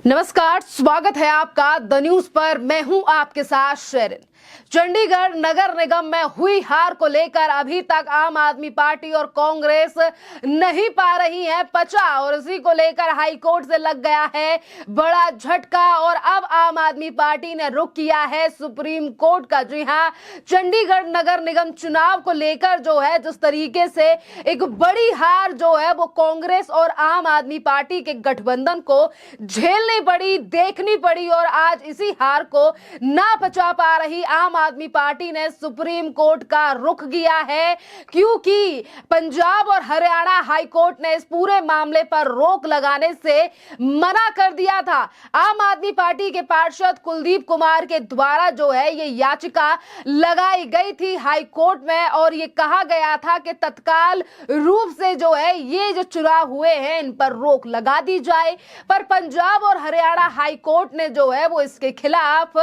नमस्कार, स्वागत है आपका द न्यूज पर। मैं हूं आपके साथ शेरिन। चंडीगढ़ नगर निगम में हुई हार को लेकर अभी तक आम आदमी पार्टी और कांग्रेस नहीं पा रही है पचा, और इसी को लेकर हाई कोर्ट से लग गया है बड़ा झटका। और अब आम आदमी पार्टी ने रुख किया है सुप्रीम कोर्ट का। जी हां, चंडीगढ़ नगर निगम चुनाव को लेकर जो है जिस तरीके से एक बड़ी हार जो है वो कांग्रेस और आम आदमी पार्टी के गठबंधन को झेलनी पड़ी, देखनी पड़ी, और आज इसी हार को ना पचा पा रही आम आदमी पार्टी ने सुप्रीम कोर्ट का रुख किया है, क्योंकि पंजाब और हरियाणा हाई कोर्ट ने इस पूरे मामले पर रोक लगाने से मना कर दिया था। आम आदमी पार्टी के पार्षद कुलदीप कुमार के द्वारा जो है ये याचिका लगाई गई थी हाई कोर्ट में, और ये कहा गया था कि तत्काल रूप से जो है ये जो चुनाव हुए हैं इन पर रोक लगा दी जाए। पर पंजाब और हरियाणा हाई कोर्ट ने जो है वो इसके खिलाफ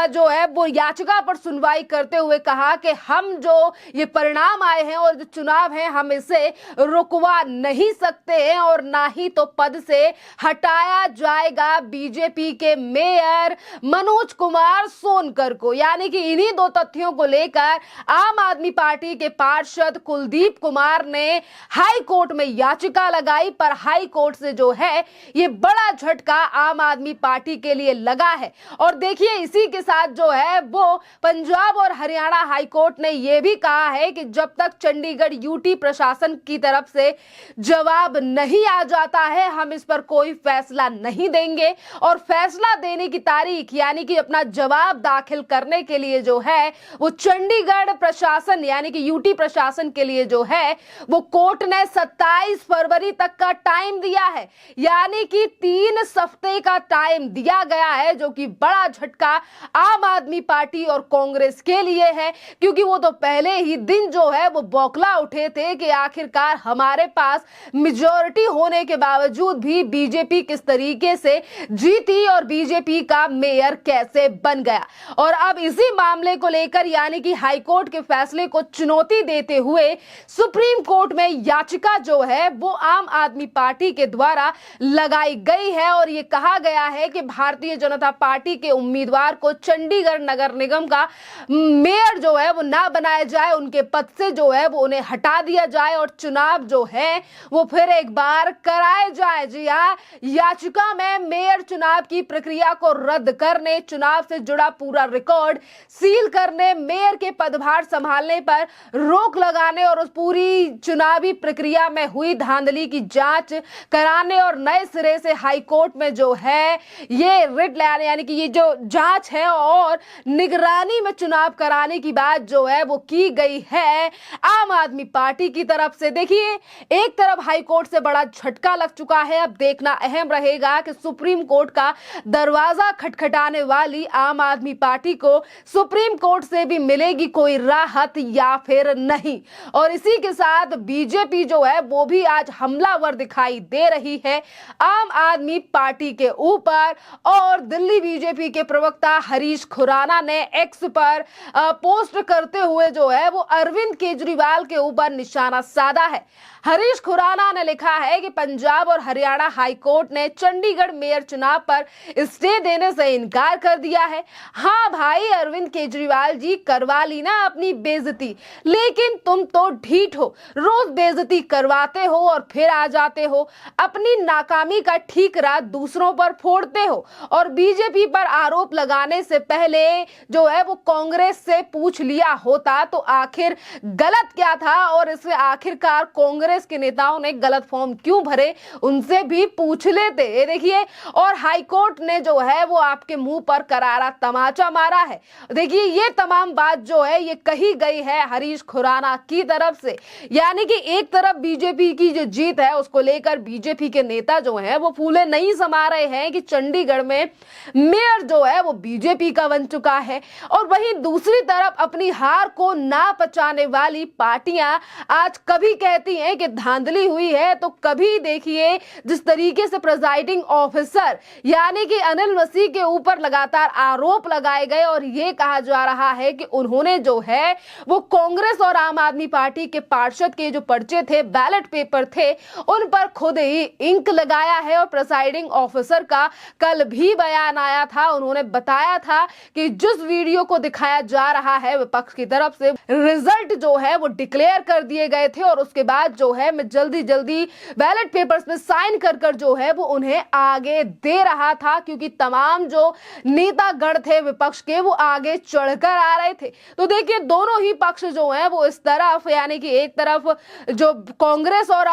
जो है वो याचिका पर सुनवाई करते हुए कहा कि हम जो ये परिणाम आए हैं और जो चुनाव है हम इसे रुकवा नहीं सकते हैं, और ना ही तो पद से हटाया जाएगा बीजेपी के मेयर मनोज कुमार सोनकर को। यानी कि इन्हीं दो तथ्यों को लेकर आम आदमी पार्टी के पार्षद कुलदीप कुमार ने हाई कोर्ट में याचिका लगाई, पर हाई कोर्ट से जो है ये बड़ा झटका आम आदमी पार्टी के लिए लगा है। और देखिए, इसी के साथ जो है वो पंजाब और हरियाणा हाई कोर्ट ने यह भी कहा है कि जब तक चंडीगढ़ यूटी प्रशासन की तरफ से जवाब नहीं आ जाता है हम इस पर कोई फैसला नहीं देंगे। और फैसला देने की तारीख यानी कि अपना जवाब दाखिल करने के लिए जो है वो चंडीगढ़ प्रशासन यानी कि यूटी प्रशासन के लिए जो है वो कोर्ट ने 27 फरवरी तक का टाइम दिया है। यानी कि 3 हफ्ते का टाइम दिया गया है, जो कि बड़ा झटका आम आदमी पार्टी और कांग्रेस के लिए है, क्योंकि वो तो पहले ही दिन जो है वो बौखला उठे थे कि आखिरकार हमारे पास मेजॉरिटी होने के बावजूद भी बीजेपी किस तरीके से जीती और बीजेपी का मेयर कैसे बन गया। और अब इसी मामले को लेकर यानी कि हाई कोर्ट के फैसले को चुनौती देते हुए सुप्रीम कोर्ट में याचिका जो है वो आम आदमी पार्टी के द्वारा लगाई गई है, और ये कहा गया है कि भारतीय जनता पार्टी के उम्मीदवार को चंडीगढ़ नगर निगम का मेयर जो है वो ना बनाया जाए, उनके पद से जो है वो उन्हें हटा दिया जाए और चुनाव जो है वो फिर एक बार कराए जाए। जी हाँ, याचिका में मेयर चुनाव की प्रक्रिया को रद्द करने, चुनाव से जुड़ा पूरा रिकॉर्ड सील करने, मेयर के पदभार संभालने पर रोक लगाने और उस पूरी चुनावी प्रक्रिया में हुई धांधली की जांच कराने, और नए सिरे से हाई कोर्ट में जो है ये रिट लाने यानी कि ये जो जांच है और निगरानी में चुनाव कराने की बात जो है वो की गई है आम आदमी पार्टी की तरफ से। देखिए, एक तरफ हाई कोर्ट से बड़ा झटका लग चुका है, अब देखना अहम रहेगा कि सुप्रीम कोर्ट का दरवाजा खटखटाने वाली आम आदमी पार्टी को सुप्रीम कोर्ट से भी मिलेगी कोई राहत या फिर नहीं। और इसी के साथ बीजेपी जो है वो भी आज हमलावर दिखाई दे रही है आम आदमी पार्टी के ऊपर, और दिल्ली बीजेपी के प्रवक्ता हरीश खुराना ने एक्स पर पोस्ट करते हुए जो है वो अरविंद केजरीवाल के ऊपर निशाना साधा है। हरीश खुराना ने लिखा है कि पंजाब और हरियाणा हाई कोर्ट ने चंडीगढ़ मेयर चुनाव पर स्टे देने से इनकार कर दिया है। हाँ भाई अरविंद केजरीवाल जी, करवा ली ना अपनी बेइज्जती, लेकिन तुम तो ढीठ हो, रोज बेइज्जती करवाते हो और फिर आ जाते हो, अपनी नाकामी का ठीकरा दूसरों पर फोड़ते हो, और बीजेपी पर आरोप लगाने से पहले जो है वो कांग्रेस से पूछ लिया होता तो आखिर गलत क्या था, और इससे आखिरकार कांग्रेस के नेताओं ने गलत फॉर्म क्यों भरे उनसे भी पूछ लेते। देखिए, और हाई कोर्ट ने जो है वो आपके मुंह पर करारा तमाचा मारा है। देखिए, ये तमाम बात जो है ये कही गई है हरीश खुराना की तरफ से। यानी कि एक तरफ बीजेपी की जो जीत है उसको लेकर बीजेपी के नेता जो है वो फूले नहीं समा रहे हैं कि चंडीगढ़ में मेयर जो है वो बीजेपी का बन चुका है, और वहीं दूसरी तरफ अपनी हार को ना पचाने वाली पार्टियां आज कभी कहती हैं कि ये धांधली हुई है तो कभी देखिए जिस तरीके से प्रिजाइडिंग ऑफिसर यानी कि अनिल मसीह के ऊपर लगातार आरोप लगाए गए और ये कहा जा रहा है कि उन्होंने जो है वो कांग्रेस और आम आदमी पार्टी के पार्षद के जो पर्चे थे, बैलेट पेपर थे, उन पर खुद ही इंक लगाया है। और प्रिसाइडिंग ऑफिसर का कल भी बयान आया था, उन्होंने बताया था कि जिस वीडियो को दिखाया जा रहा है विपक्ष की तरफ से, रिजल्ट जो है वो डिक्लेयर कर दिए गए थे और उसके बाद जो है मैं जल्दी जल्दी बैलेट पेपर्स में साइन कर कर जो है वो उन्हें आगे दे रहा था, क्योंकि तमाम जो नेतागण थे विपक्ष के वो आगे चढ़कर आ रहे थे। तो देखिए दोनों ही पक्ष जो है वो इस तरफ, यानी कि एक तरफ जो कांग्रेस और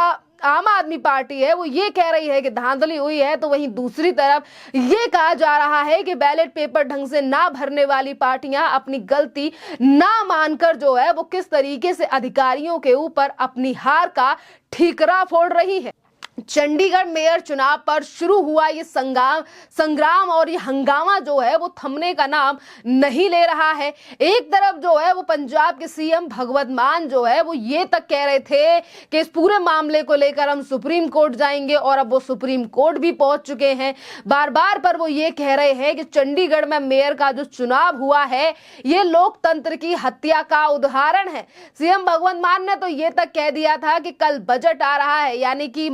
आम आदमी पार्टी है वो ये कह रही है कि धांधली हुई है, तो वहीं दूसरी तरफ ये कहा जा रहा है कि बैलेट पेपर ढंग से ना भरने वाली पार्टियां अपनी गलती ना मानकर जो है वो किस तरीके से अधिकारियों के ऊपर अपनी हार का ठीकरा फोड़ रही है। चंडीगढ़ मेयर चुनाव पर शुरू हुआ ये संग्राम और ये हंगामा जो है वो थमने का नाम नहीं ले रहा है। एक तरफ जो है वो पंजाब के सीएम भगवंत मान जो है वो ये तक कह रहे थे कि इस पूरे मामले को लेकर हम सुप्रीम कोर्ट जाएंगे, और अब वो सुप्रीम कोर्ट भी पहुंच चुके हैं। बार बार पर वो ये कह रहे हैं कि चंडीगढ़ में मेयर का जो चुनाव हुआ है ये लोकतंत्र की हत्या का उदाहरण है। सीएम भगवंत मान ने तो ये तक कह दिया था कि कल बजट आ रहा है, यानी कि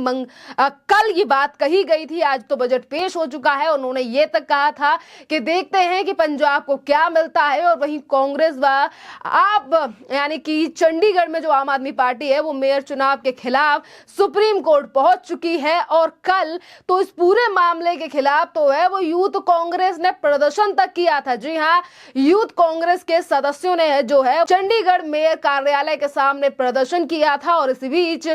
कल ये बात कही गई थी, आज तो बजट पेश हो चुका है। उन्होंने ये तक कहा था कि देखते हैं कि पंजाब को क्या मिलता है। और वहीं कांग्रेस व आप यानी कि चंडीगढ़ में जो आम आदमी पार्टी है वो मेयर चुनाव के खिलाफ सुप्रीम कोर्ट पहुंच चुकी है। और कल तो इस पूरे मामले के खिलाफ तो है वो यूथ कांग्रेस ने प्रदर्शन तक किया था। जी हाँ, यूथ कांग्रेस के सदस्यों ने जो है चंडीगढ़ मेयर कार्यालय के सामने प्रदर्शन किया था। और इसी बीच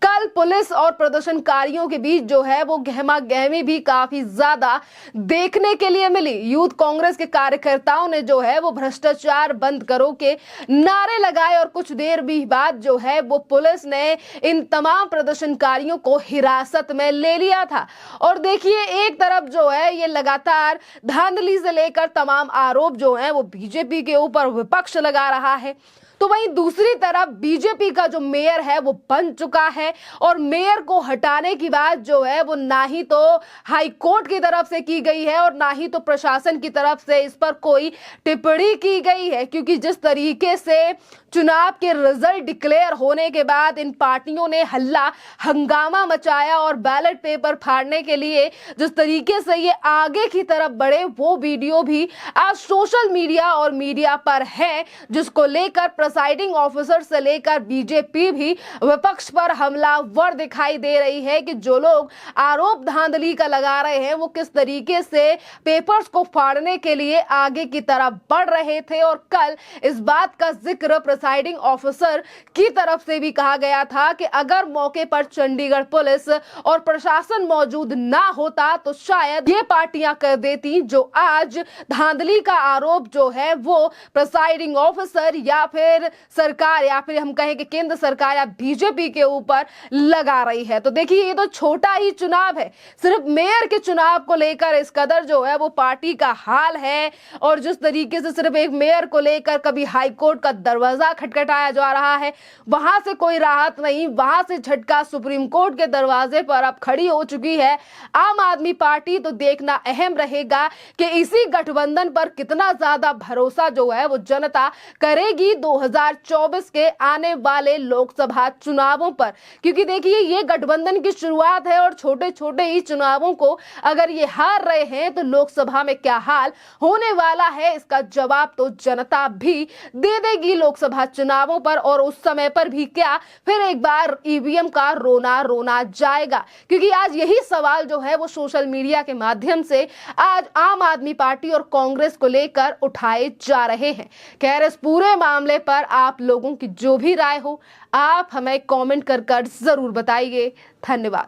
कल पुलिस और प्रदर्शनकारियों के बीच जो है वो गहमा गहमी भी काफी ज्यादा देखने के लिए मिली। यूथ कांग्रेस के कार्यकर्ताओं ने जो है वो भ्रष्टाचार बंद करो के नारे लगाए और कुछ देर भी बाद जो है वो पुलिस ने इन तमाम प्रदर्शनकारियों को हिरासत में ले लिया था। और देखिए एक तरफ जो है ये लगातार धांधली से लेकर तमाम आरोप जो है वो बीजेपी के ऊपर विपक्ष लगा रहा है, तो वहीं दूसरी तरफ बीजेपी का जो मेयर है वो बन चुका है। और मेयर को हटाने की बात जो है वो ना ही तो हाई कोर्ट की तरफ से की गई है और ना ही तो प्रशासन की तरफ से इस पर कोई टिप्पणी की गई है, क्योंकि जिस तरीके से चुनाव के रिजल्ट डिक्लेयर होने के बाद इन पार्टियों ने हल्ला हंगामा मचाया और बैलेट पेपर फाड़ने के लिए जिस तरीके से ये आगे की तरफ बढ़े, वो वीडियो भी आज सोशल मीडिया और मीडिया पर है, जिसको लेकर प्रिसाइडिंग ऑफिसर से लेकर बीजेपी भी विपक्ष पर हमलावर दिखाई दे रही है कि जो लोग आरोप धांधली का लगा रहे हैं वो किस तरीके से पेपर्स को फाड़ने के लिए आगे की तरफ बढ़ रहे थे। और कल इस बात का जिक्र प्रिसाइडिंग ऑफिसर की तरफ से भी कहा गया था कि अगर मौके पर चंडीगढ़ पुलिस और प्रशासन मौजूद ना होता तो शायद ये पार्टियां कर देती जो आज धांधली का आरोप जो है वो प्रिसाइडिंग ऑफिसर या फिर सरकार या फिर हम कहें कि केंद्र सरकार या बीजेपी के ऊपर लगा रही है। तो देखिए ये तो छोटा ही चुनाव है, सिर्फ मेयर के चुनाव को लेकर इस कदर जो है वो पार्टी का हाल है। और जिस तरीके से सिर्फ एक मेयर को लेकर कभी हाई कोर्ट का दरवाजा खटखटाया जा रहा है, वहां से कोई राहत नहीं, वहां से झटका सुप्रीम कोर्ट के दरवाजे पर अब खड़ी हो चुकी है आम आदमी पार्टी। तो देखना अहम रहेगा कि इसी गठबंधन पर कितना ज्यादा भरोसा जो है वो जनता करेगी 2024 के आने वाले लोकसभा चुनावों पर, क्योंकि देखिए ये गठबंधन की शुरुआत है और छोटे छोटे ही चुनावों को अगर ये हार रहे हैं तो लोकसभा में क्या हाल होने वाला है इसका जवाब तो जनता भी दे देगी लोकसभा चुनावों पर। और उस समय पर भी क्या फिर एक बार ईवीएम का रोना जाएगा, क्योंकि आज यही सवाल जो है वो सोशल मीडिया के माध्यम से आज आम आदमी पार्टी और कांग्रेस को लेकर उठाए जा रहे हैं। खैर इस पूरे मामले पर आप लोगों की जो भी राय हो आप हमें कमेंट कर जरूर बताइए। धन्यवाद।